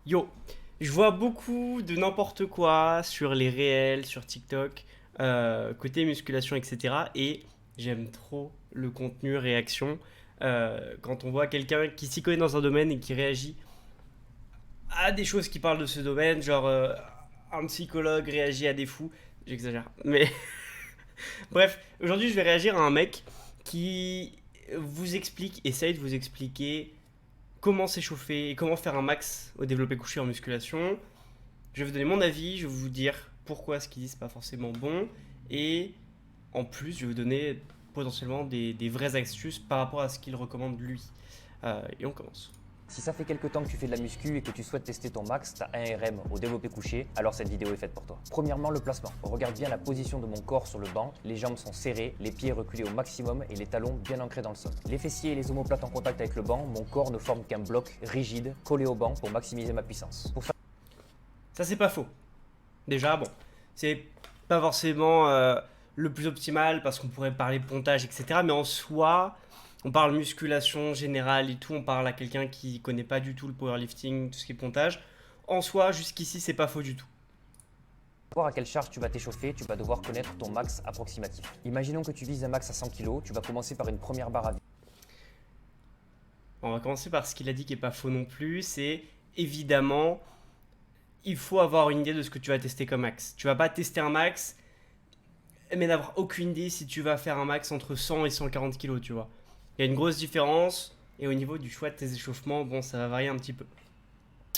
Yo, je vois beaucoup de n'importe quoi sur les réels, sur TikTok, côté musculation, etc. Et j'aime trop le contenu réaction. Quand on voit quelqu'un qui s'y connaît dans un domaine et qui réagit à des choses qui parlent de ce domaine, genre un psychologue réagit à des fous, j'exagère. Mais bref, aujourd'hui je vais réagir à un mec qui essaye de vous expliquer comment s'échauffer et comment faire un max au développé couché en musculation. Je vais vous donner mon avis, je vais vous dire pourquoi ce qu'il dit c'est pas forcément bon et en plus je vais vous donner potentiellement des vraies astuces par rapport à ce qu'il recommande lui. Et on commence. Si ça fait quelques temps que tu fais de la muscu et que tu souhaites tester ton max, tu as un RM au développé couché, alors cette vidéo est faite pour toi. Premièrement, le placement. Regarde bien la position de mon corps sur le banc, les jambes sont serrées, les pieds reculés au maximum et les talons bien ancrés dans le sol. Les fessiers et les omoplates en contact avec le banc, mon corps ne forme qu'un bloc rigide collé au banc pour maximiser ma puissance. Ça c'est pas faux. Déjà bon, c'est pas forcément le plus optimal parce qu'on pourrait parler pontage etc. Mais en soi, on parle musculation générale et tout, on parle à quelqu'un qui connaît pas du tout le powerlifting, tout ce qui est pontage. En soi, jusqu'ici c'est pas faux du tout. Pour savoir à quelle charge tu vas t'échauffer, tu vas devoir connaître ton max approximatif. Imaginons que tu vises un max à 100 kg, tu vas commencer par une première barre à vide. On va commencer par ce qu'il a dit qui est pas faux non plus, c'est évidemment il faut avoir une idée de ce que tu vas tester comme max. Tu vas pas tester un max mais n'avoir aucune idée si tu vas faire un max entre 100 et 140 kilos, tu vois. Il y a une grosse différence et au niveau du choix de tes échauffements, bon, ça va varier un petit peu.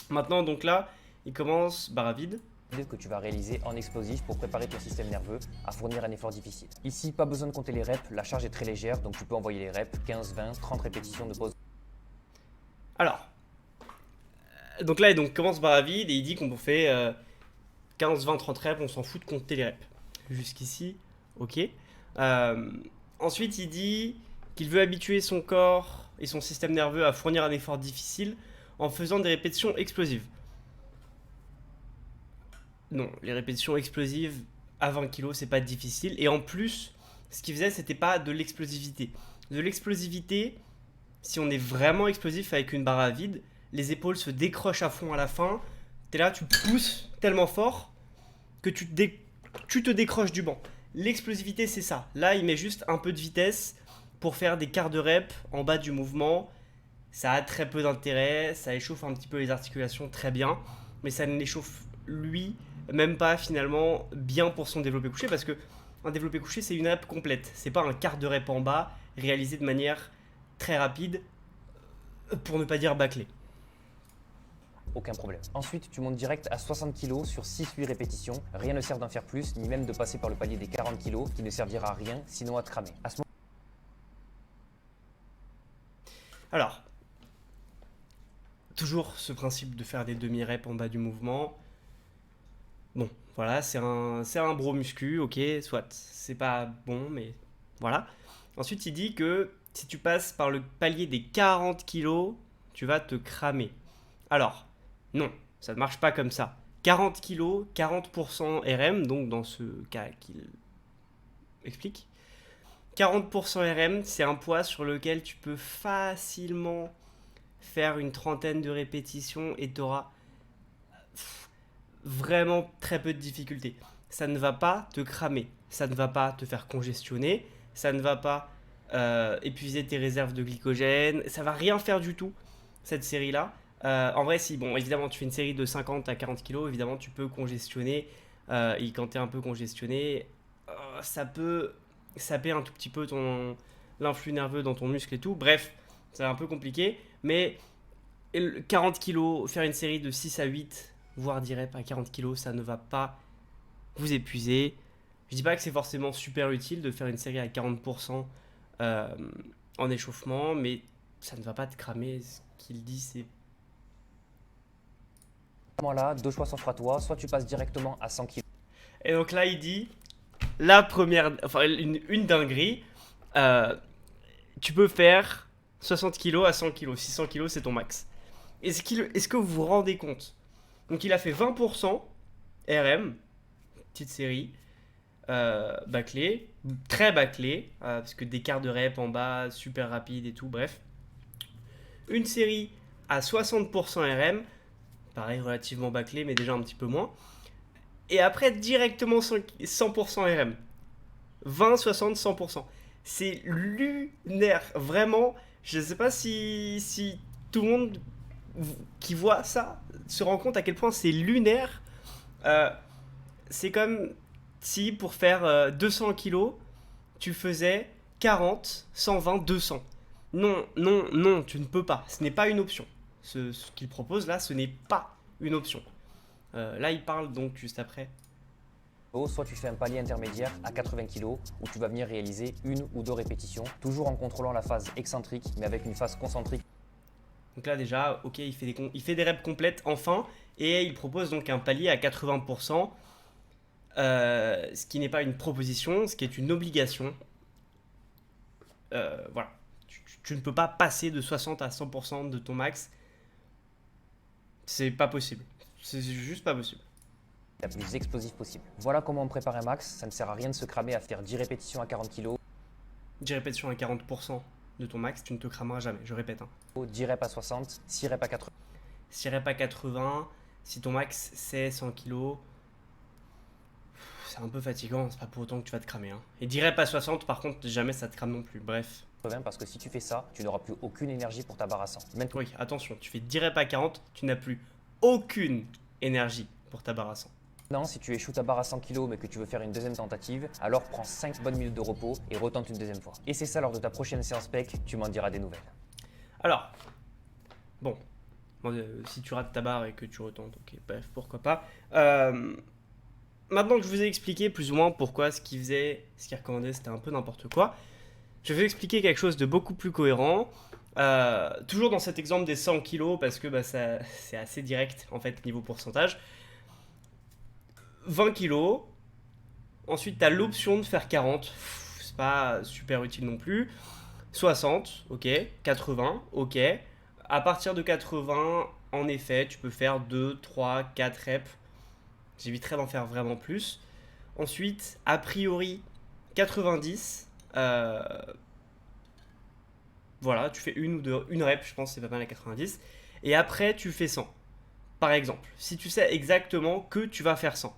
Maintenant, donc là, il commence barre à vide. Que tu vas réaliser en explosif pour préparer ton système nerveux à fournir un effort difficile. Ici, pas besoin de compter les reps, la charge est très légère, donc tu peux envoyer les reps, 15, 20, 30 répétitions de pause. Alors, donc là, il commence barre à vide et il dit qu'on fait 15, 20, 30 reps, on s'en fout de compter les reps. Jusqu'ici, ok. Euh, Ensuite, il dit qu'il veut habituer son corps et son système nerveux à fournir un effort difficile en faisant des répétitions explosives. Non, les répétitions explosives à 20 kilos, c'est pas difficile. Et en plus, ce qu'il faisait, c'était pas de l'explosivité. De l'explosivité, si on est vraiment explosif avec une barre à vide, les épaules se décrochent à fond à la fin. T'es là, tu pousses tellement fort que tu te décroches du banc. L'explosivité, c'est ça. Là, il met juste un peu de vitesse pour faire des quarts de rep en bas du mouvement. Ça a très peu d'intérêt, ça échauffe un petit peu les articulations très bien, mais ça ne l'échauffe lui même pas finalement bien pour son développé couché parce que un développé couché c'est une rep complète, c'est pas un quart de rep en bas réalisé de manière très rapide pour ne pas dire bâclé. Aucun problème. Ensuite, tu montes direct à 60 kg sur 6-8 répétitions. Rien ne sert d'en faire plus, ni même de passer par le palier des 40 kg qui ne servira à rien, sinon à te cramer. À ce Alors, toujours ce principe de faire des demi-reps en bas du mouvement. Bon, voilà, c'est un bro muscu, ok, soit. C'est pas bon, mais voilà. Ensuite, il dit que si tu passes par le palier des 40 kilos, tu vas te cramer. Alors, non, ça ne marche pas comme ça. 40 kilos, 40% RM, donc dans ce cas qu'il explique. 40% RM, c'est un poids sur lequel tu peux facilement faire une trentaine de répétitions et tu auras vraiment très peu de difficultés. Ça ne va pas te cramer, ça ne va pas te faire congestionner, ça ne va pas épuiser tes réserves de glycogène, ça va rien faire du tout, cette série-là. En vrai, si, bon, évidemment, tu fais une série de 50 à 40 kilos, évidemment, tu peux congestionner, et quand tu es un peu congestionné, ça peut saper un tout petit peu l'influx nerveux dans ton muscle et tout. Bref, c'est un peu compliqué, mais 40 kilos, faire une série de 6 à 8 voire 10 reps à 40 kilos, ça ne va pas vous épuiser. Je dis pas que c'est forcément super utile de faire une série à 40% euh, en échauffement, mais ça ne va pas te cramer. Ce qu'il dit, c'est... moment-là, deux choix s'offrent à toi. Soit tu passes directement à 100 kg. Et donc là, il dit, la première, enfin une dinguerie, euh, tu peux faire 60 kilos à 100 kilos. 600 kilos, c'est ton max. Est-ce que vous vous rendez compte? Donc il a fait 20% RM, petite série, bâclé, très bâclé, parce que des quarts de rep en bas, super rapide et tout, bref. Une série à 60% RM, pareil, relativement bâclé, mais déjà un petit peu moins. Et après, directement 100% RM. 20, 60, 100%. C'est lunaire. Vraiment, je ne sais pas si tout le monde qui voit ça se rend compte à quel point c'est lunaire. Euh, c'est comme si pour faire 200 kilos, tu faisais 40, 120, 200. Non, non, non, tu ne peux pas. Ce n'est pas une option. Ce qu'il propose là, ce n'est pas une option. Là, il parle donc juste après. Soit tu fais un palier intermédiaire à 80 kg où tu vas venir réaliser 1 ou 2 répétitions, toujours en contrôlant la phase excentrique mais avec une phase concentrique. Donc là déjà, ok, il fait des reps complètes enfin et il propose donc un palier à 80%, ce qui n'est pas une proposition, ce qui est une obligation. Voilà, tu ne peux pas passer de 60 à 100% de ton max, c'est pas possible, c'est juste pas possible. La plus explosive possible. Voilà comment on prépare un max, ça ne sert à rien de se cramer à faire 10 répétitions à 40 kg. 10 répétitions à 40% de ton max, tu ne te crameras jamais, je répète. 10 reps à 60, 6 reps à 80. 6 reps à 80, si ton max c'est 100 kg, c'est un peu fatigant, c'est pas pour autant que tu vas te cramer. Et 10 reps à 60, par contre, jamais ça te crame non plus, bref. Parce que si tu fais ça, tu n'auras plus aucune énergie pour ta barre à 100. Oui, attention, tu fais 10 reps à 40, tu n'as plus aucune énergie pour ta barre à 100. Non, si tu échoues ta barre à 100 kg mais que tu veux faire une deuxième tentative, alors prends 5 bonnes minutes de repos et retente une deuxième fois. Et c'est ça lors de ta prochaine séance PEC, tu m'en diras des nouvelles. Alors, bon, si tu rates ta barre et que tu retentes, ok, bref, pourquoi pas. Maintenant que je vous ai expliqué plus ou moins pourquoi ce qu'il recommandait, c'était un peu n'importe quoi, je vais expliquer quelque chose de beaucoup plus cohérent. Toujours dans cet exemple des 100 kg, parce que c'est assez direct en fait niveau pourcentage. 20 kg, ensuite tu as l'option de faire 40, c'est pas super utile non plus. 60, ok, 80, ok. À partir de 80, en effet, tu peux faire 2, 3, 4 reps. J'éviterai d'en faire vraiment plus. Ensuite, a priori, 90. Voilà, tu fais une rep, je pense, c'est pas mal à 90. Et après, tu fais 100. Par exemple, si tu sais exactement que tu vas faire 100.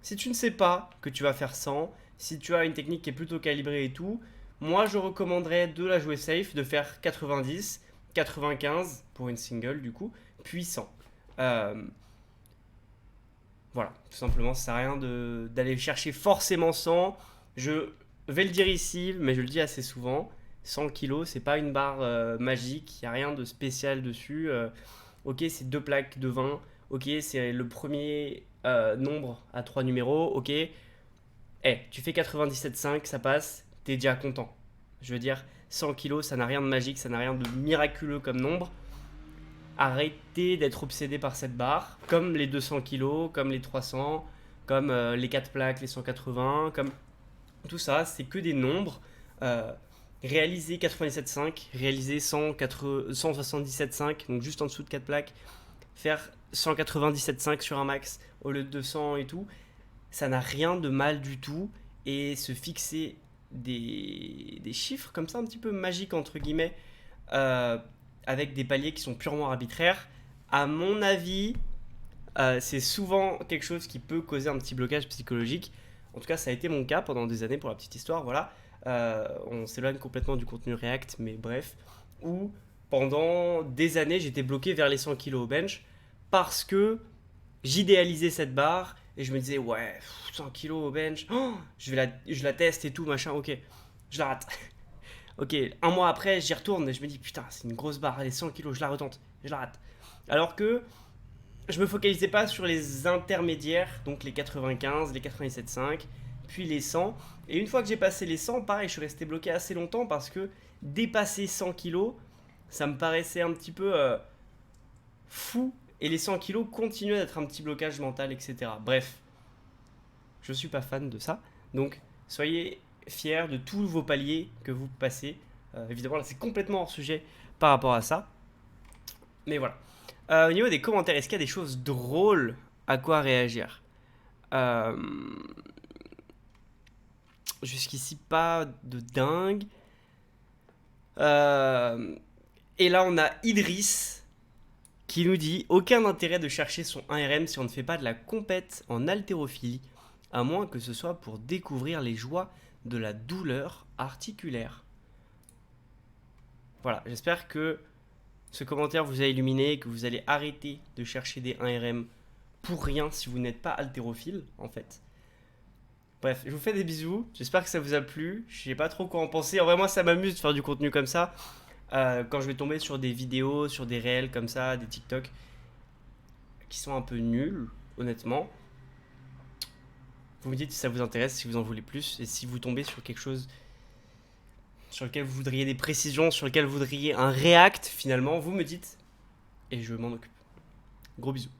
Si tu ne sais pas que tu vas faire 100, si tu as une technique qui est plutôt calibrée et tout, moi je recommanderais de la jouer safe, de faire 90, 95 pour une single du coup, puis 100. Voilà, tout simplement, ça sert à rien d'aller chercher forcément 100. Je vais le dire ici, mais je le dis assez souvent, 100 kilos, c'est pas une barre magique, il n'y a rien de spécial dessus. Ok, c'est 2 plaques de 20, ok, c'est le premier nombre à 3 numéros, ok. Tu fais 97,5, ça passe, t'es déjà content. Je veux dire, 100 kilos, ça n'a rien de magique, ça n'a rien de miraculeux comme nombre. Arrêtez d'être obsédé par cette barre, comme les 200 kilos, comme les 300, comme les 4 plaques, les 180, comme tout ça, c'est que des nombres. Réaliser 97,5, réaliser 177,5, donc juste en dessous de 4 plaques, faire 197,5 sur un max au lieu de 200 et tout, ça n'a rien de mal du tout. Et se fixer des chiffres comme ça, un petit peu magiques entre guillemets, avec des paliers qui sont purement arbitraires, à mon avis, c'est souvent quelque chose qui peut causer un petit blocage psychologique. En tout cas, ça a été mon cas pendant des années, pour la petite histoire, voilà. On s'éloigne complètement du contenu React, mais bref, où pendant des années, j'étais bloqué vers les 100 kg au bench parce que j'idéalisais cette barre et je me disais, ouais, 100 kg au bench, je la teste et tout, machin, ok, je la rate. Ok, un mois après, j'y retourne et je me dis, putain, c'est une grosse barre, allez, 100 kg, je la retente, je la rate. Alors que je me focalisais pas sur les intermédiaires, donc les 95, les 97,5, puis les 100. Et une fois que j'ai passé les 100, pareil, je suis resté bloqué assez longtemps parce que dépasser 100 kg, ça me paraissait un petit peu fou. Et les 100 kg continuaient d'être un petit blocage mental, etc. Bref, je suis pas fan de ça. Donc, soyez fiers de tous vos paliers que vous passez. Évidemment, là, c'est complètement hors sujet par rapport à ça. Mais voilà. Au niveau des commentaires, est-ce qu'il y a des choses drôles à quoi réagir? Jusqu'ici, pas de dingue. Et là, on a Idriss qui nous dit: aucun intérêt de chercher son 1RM si on ne fait pas de la compète en haltérophilie, à moins que ce soit pour découvrir les joies de la douleur articulaire. Voilà, j'espère que ce commentaire vous a illuminé, que vous allez arrêter de chercher des 1RM pour rien si vous n'êtes pas haltérophile en fait. Bref, je vous fais des bisous, j'espère que ça vous a plu, je sais pas trop quoi en penser, en vrai moi ça m'amuse de faire du contenu comme ça, quand je vais tomber sur des vidéos, sur des réels comme ça, des TikTok, qui sont un peu nuls, honnêtement. Vous me dites si ça vous intéresse, si vous en voulez plus, et si vous tombez sur quelque chose sur lequel vous voudriez des précisions, sur lequel vous voudriez un react finalement, vous me dites, et je m'en occupe. Gros bisous.